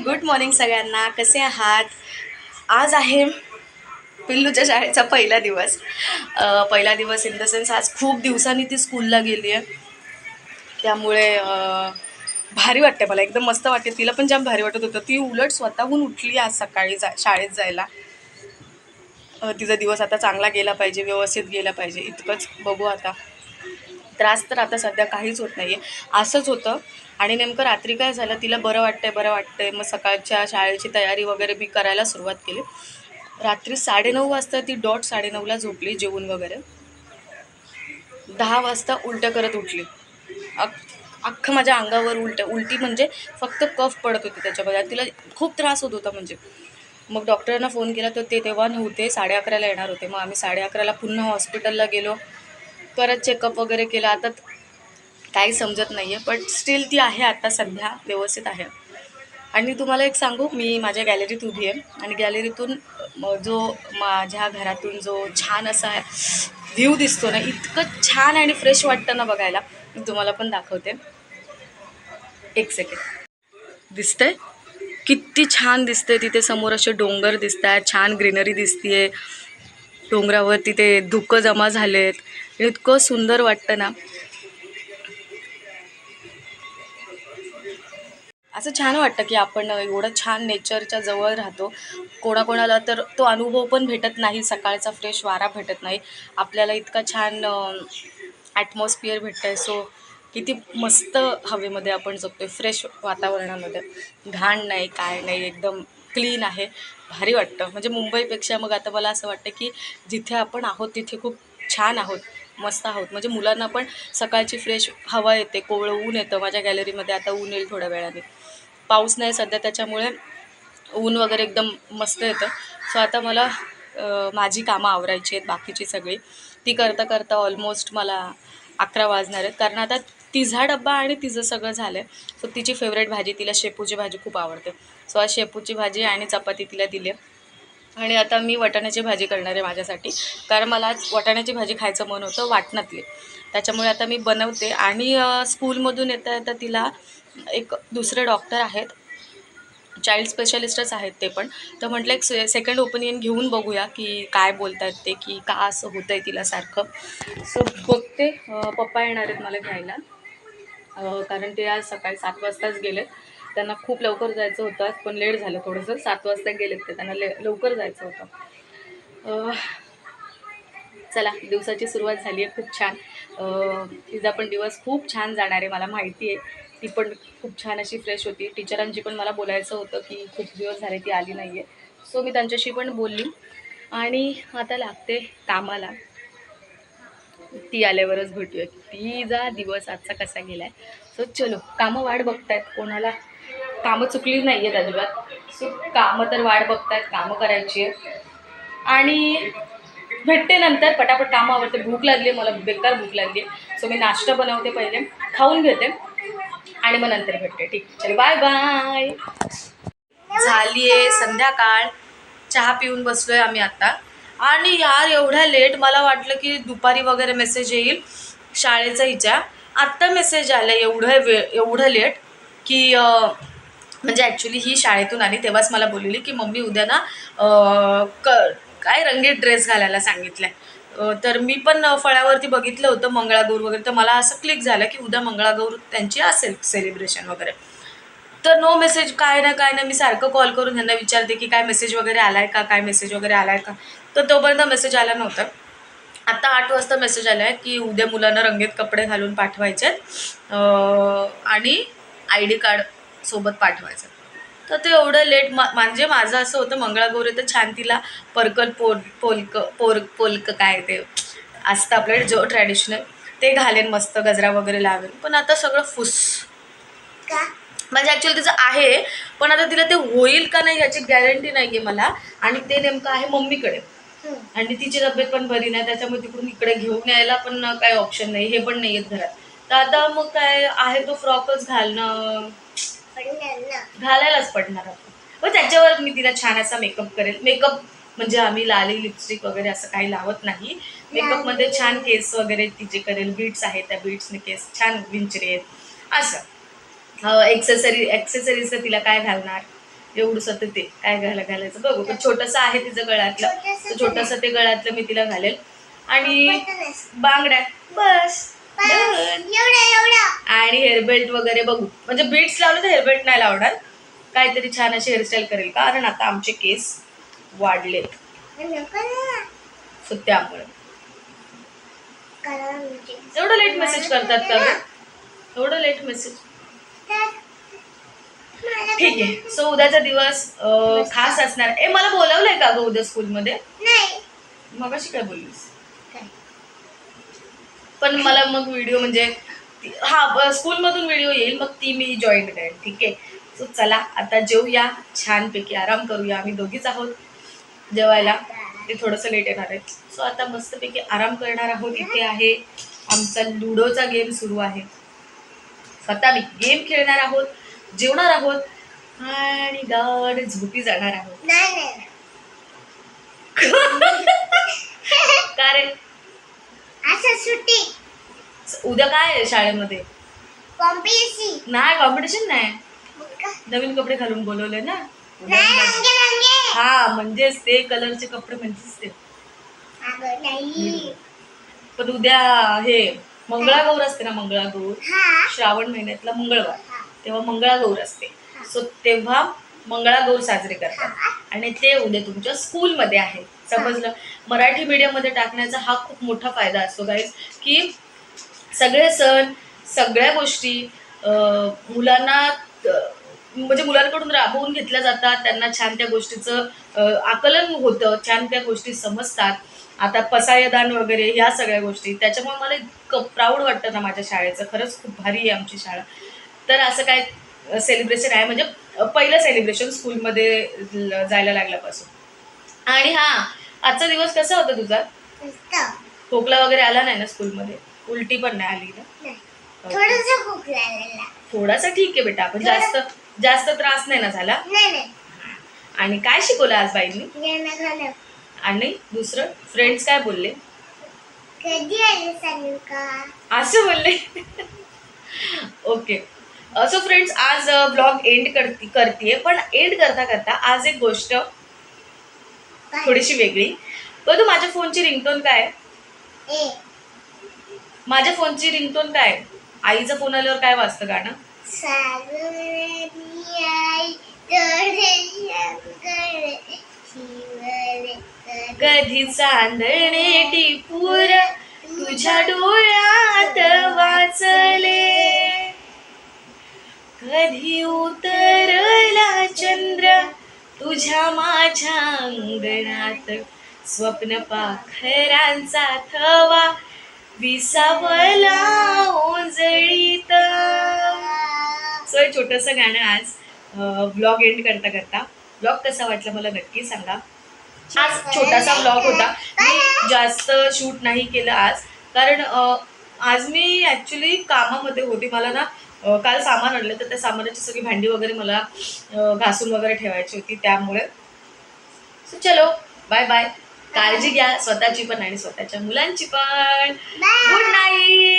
Good morning सगळ्यांना. कसे आहात? आज आहे पिल्लूच्या शाळेचा पहिला दिवस. पहिला दिवस इन द सेन्स आज खूप दिवसांनी ती स्कूलला गेली आहे. त्यामुळे भारी वाटते मला, एकदम मस्त वाटते. तिला पण जाम भारी वाटत होतं. ती उलट स्वतःहून उठली आज सकाळी शाळेत जायला. तिचा दिवस आता चांगला गेला पाहिजे, व्यवस्थित गेला पाहिजे, इतकंच बघू आता. त्रास तर आता सध्या काहीच होत नाही आहे, असंच होतं. आणि नेमकं रात्री काय झालं, तिला बरं वाटतंय. मग सकाळच्या शाळेची तयारी वगैरे मी करायला सुरुवात केली. रात्री 9:30 वाजता ती डॉट 9:30ला झोपली जेवून वगैरे. 10 वाजता उलट्या करत उठली. अख्खं माझ्या अंगावर उलटी म्हणजे फक्त कफ पडत होती त्याच्यामध्ये. तिला खूप त्रास होत होता म्हणजे. मग डॉक्टरांना फोन केला तर ते तेव्हा नव्हते, 11:30ला येणार होते. मग आम्ही 11:30ला पुन्हा हॉस्पिटलला गेलो, परत चेकअप वगैरे केलं. आता काही समजत नाही आहे, बट स्टील ती आहे आता सध्या व्यवस्थित आहे. आणि तुम्हाला एक सांगू, मी माझ्या गॅलरीत उभी आहे आणि गॅलरीतून जो माझ्या घरातून जो छान असा व्ह्यू दिसतो ना, इतकं छान आणि फ्रेश वाटतं ना बघायला. मी तुम्हाला पण दाखवते, एक सेकंड. दिसतंय किती छान दिसतंय. तिथे समोर असे डोंगर दिसत आहेत, छान ग्रीनरी दिसतीये. डोंगरावर तिथे धुकं जमा झालेत, इतकं सुंदर वाटतं ना. असं छान वाटतं की आपण एवढं छान नेचरच्या जवळ राहतो. कोणाकोणाला तर तो अनुभव पण भेटत नाही, सकाळचा फ्रेश वारा भेटत नाही. आपल्याला इतका छान ॲटमॉस्फिअर भेटतं आहे. सो किती मस्त हवेमध्ये आपण जगतो आहे, फ्रेश वातावरणामध्ये. घाण नाही, काय नाही, एकदम क्लीन आहे. भारी वाटतं. म्हणजे मुंबईपेक्षा मग आता मला असं वाटतं की जिथे आपण आहोत तिथे खूप छान आहोत, मस्त आहोत. म्हणजे मुलांना पण सकाळची फ्रेश हवा येते, कोवळं ऊन येतं. माझ्या गॅलरीमध्ये आता ऊन येईल थोड्या वेळाने. पाऊस नाही सध्या, त्याच्यामुळे ऊन वगैरे एकदम मस्त येतं. सो आता मला माझी कामं आवरायची आहेत बाकीची सगळी. ती करता करता ऑलमोस्ट मला 11 वाजणार आहेत, कारण आता तिचा डब्बा आणि तिचं सगळं झालं आहे. सो तिची फेवरेट भाजी, तिला शेपूची भाजी खूप आवडते. सो आज शेपूची भाजी आणि चपाती तिला दिली आहे. आणि आता मी वाटाण्याची भाजी करणार आहे माझ्यासाठी, कारण मला आज वाटाण्याची भाजी खायचं मन होतं वाटणातली. त्याच्यामुळे आता मी बनवते. आणि स्कूलमधून येता येता तिला एक दुसरे डॉक्टर आहेत, चाइल्ड स्पेशालिस्टच आहेत ते पण. तर म्हटलं एक सेकंड ओपिनियन घेऊन बघूया की काय बोलत आहेत ते, की का असं होतं आहे तिला सारखं. सो बघते. पप्पा येणार आहेत मला घ्यायला, कारण ते आज सकाळी 7 वाजताच गेलेत. त्यांना खूप लवकर जायचं होतं आज, पण लेट झालं थोडंसं. 7 वाजता गेलेत ते, त्यांना लवकर जायचं होतं. चला, दिवसाची सुरुवात झाली आहे खूप छान. तिचा पण दिवस खूप छान जाणार आहे, मला माहिती आहे. ती पण खूप छान अशी फ्रेश होती. टीचरांची पण मला बोलायचं होतं की खूप दिवस झाले ती आली नाही आहे. सो मी त्यांच्याशी पण बोलली आणि आता लागते कामाला. ती आल्यावरच भेटूया की तिचा दिवस आजचा कसा गेला आहे. सो चलो, कामं वाट बघतायत, कोणाला कामं चुकली नाही आहेत अजिबात. सो कामं तर वाट बघतायत, कामं करायची आहे. आणि भेटते नंतर, पटापट कामं आवडते. भूक लागली, मला बेकार भूक लागली. सो मी नाश्ता बनवते, पहिले खाऊन घेते आणि मग नंतर भेटते. ठीक, चल बाय बाय. झाली आहे संध्याकाळ, चहा पिऊन बसलोय आम्ही आता. आणि यार एवढ्या लेट, मला वाटलं की दुपारी वगैरे मेसेज येईल शाळेचा हिच्या. आत्ता मेसेज आला एवढं लेट की म्हणजे ॲक्च्युली ही शाळेतून आली तेव्हाच मला बोललेली की मम्मी उद्या ना काय रंगीत ड्रेस घालायला सांगितलं आहे. तर मी पण फळ्यावरती बघितलं होतं मंगळागौर वगैरे, तर मला असं क्लिक झालं की उद्या मंगळागौर त्यांची असेल सेलिब्रेशन वगैरे. तर नो मेसेज, काय ना मी सारखं कॉल करून त्यांना विचारते की काय मेसेज वगैरे आला आहे का, काय मेसेज वगैरे आला आहे का. तर तोपर्यंत मेसेज आला नव्हता. आता 8 वाजता मेसेज आला आहे की उद्या मुलांना रंगीत कपडे घालून पाठवायचे आहेत आणि ID कार्ड सोबत पाठवायचं. तर ते एवढं लेट, म्हणजे माझं असं होतं मंगळागौरी तर छान तिला पर्कल पोलक काय ते असतं आपल्याकडे जो ट्रॅडिशनल, ते घालेन मस्त, गजरा वगैरे लावेन. पण आता सगळं फुस का, म्हणजे ॲक्च्युअली तिचं आहे, पण आता तिला ते होईल का नाही याची गॅरंटी नाही आहे मला. आणि ते नेमकं आहे मम्मीकडे, आणि तिची तब्येत पण बरी नाही, त्याच्यामुळे तिकडून इकडे घेऊन यायला पण काही ऑप्शन नाही, हे पण नाही आहेत घरात. तर आता मग काय आहे, तो फ्रॉकच घालणं घालायलाच पडणार आता. पण त्याच्यावर मी तिला छान असा मेकअप करेल. मेकअप म्हणजे आम्ही लाली लिपस्टिक वगैरे असं काही लावत नाही. मेकअपमध्ये छान केस वगैरे तिचे करेल, बीट्स आहेत त्या बीट्सने केस छान विंचरेल असं. एक्सेसरीज तर तिला काय घालणार, एवढंसं ते काय घालायचं बघू, पण छोटंसं आहे तिचं गळ्यातलं, तर छोटंसं ते गळ्यातलं मी तिला घालेल. आणि बांगड्या बस. आणि हेअरबेल्ट वगैरे बघू, म्हणजे बीट्स लावलं तर हेअरबेल्ट नाही लावणार, काहीतरी छान अशी हेअरस्टाईल करेल, कारण आता आमचे केस वाढलेत, सो त्यामुळे. एवढं लेट मेसेज करतात का ग? एवढं लेट मेसेज? ठीक आहे. सो उद्याचा दिवस खास असणार. मला बोलावलंय का ग उद्या स्कूलमध्ये? मग अशी काय बोललीस? पण मला मग व्हिडिओ म्हणजे हा स्कूलमधून व्हिडिओ येईल, मग ती मी जॉईन करेन. ठीक आहे. सो चला आता जेवूया, छानपैकी आराम करूया. आम्ही दोघीच आहोत जेवायला, ते थोडंसं लेट येणार आहे. सो आता मस्तपैकी आराम करणार आहोत. इथे आहे आमचा लुडोचा गेम सुरू आहे. स्वतः मी गेम खेळणार आहोत, जेवणार आहोत आणि गाढ झोपी जाणार आहोत. का रे? सुट्टी. उद्या काय आहे शाळेमध्ये? नाही, कॉम्पिटिशन नाही. नवीन कपडे घालून बोलवले ना. हा म्हणजेच ते कलरचे कपडे म्हणजेच ते. पण उद्या हे मंगळागौर असते ना, मंगळागौर श्रावण महिन्यातला मंगळवार, तेव्हा मंगळागौर असते. सो तेव्हा मंगळागौर साजरे करतात आणि ते उद्या तुमच्या स्कूलमध्ये आहे. समजलं? मराठी मीडियम मध्ये टाकण्याचा हा खूप मोठा फायदा असतो गाईज, की सगळे सण सगळ्या गोष्टी मुलांना म्हणजे मुलांकडून राबवून घेतल्या जातात. त्यांना छान त्या गोष्टीचं आकलन होतं, छान त्या गोष्टी समजतात. आता पसायदान वगैरे ह्या सगळ्या गोष्टी, त्याच्यामुळे मला इतकं प्राऊड वाटतं ना माझ्या शाळेचं. खरंच खूप भारी आहे आमची शाळा. तर असं काय सेलिब्रेशन आहे, म्हणजे पहिलं सेलिब्रेशन स्कूलमध्ये जायला लागल्यापासून. आणि हा, आजचा दिवस कसा होता तुझा? खोकला वगैरे आला नाही ना स्कूलमध्ये? उलटी पण नाही आली ना? थोडासा ठीक आहे बेटा, पण जास्त त्रास नाही ना झाला? आणि काय शिकवलं आज बाईंनी? आणि दुसरं फ्रेंड्स काय बोलले? असं बोलले. ओके. सो फ्रेंड्स, आज ब्लॉग एंड करते, पण एंड करता करता आज एक गोष्ट थोडीशी वेगळी. बघ, माझ्या फोनची रिंगटोन काय? माझ्या फोनची रिंगटोन काय? आईचा फोन आल्यावर काय वाजतं गाणं? कधी चांदणे टिपूर तुझ्या डोळ्यात वाचले, कधी उतरला चंद्र तुझ्या माझ्या अंगणात, स्वप्न पाखरांचा थवा विसावला ओंजळीत. सो हे छोटंसं गाणं आज ब्लॉग एंड करता करता. ब्लॉग कसा वाटला मला नक्की सांगा. आज छोटासा ब्लॉग होता, मी जास्त शूट नाही केलं आज, कारण आज मी ॲक्च्युली कामामध्ये होती. मला ना काल सामान आणलं, तर त्या सामानाची सगळी भांडी वगैरे मला घासून वगैरे ठेवायची होती, त्यामुळे. सो चलो, बाय बाय. काळजी घ्या स्वतःची पण आणि स्वतःच्या मुलांची पण. Good night.